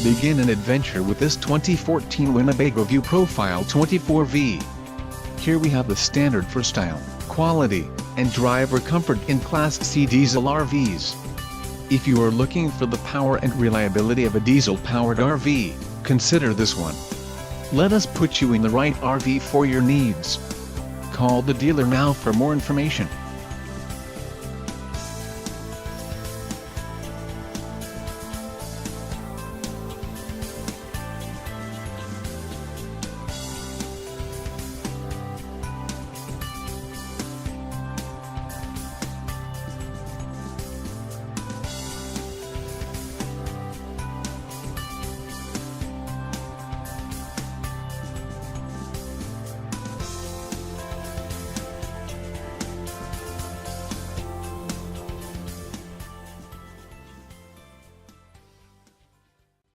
Begin an adventure with this 2014 Winnebago View Profile 24V. Here we have the standard for style, quality, and driver comfort in Class C diesel RVs. If you are looking for the power and reliability of a diesel-powered RV, consider this one. Let us put you in the right RV for your needs. Call the dealer now for more information.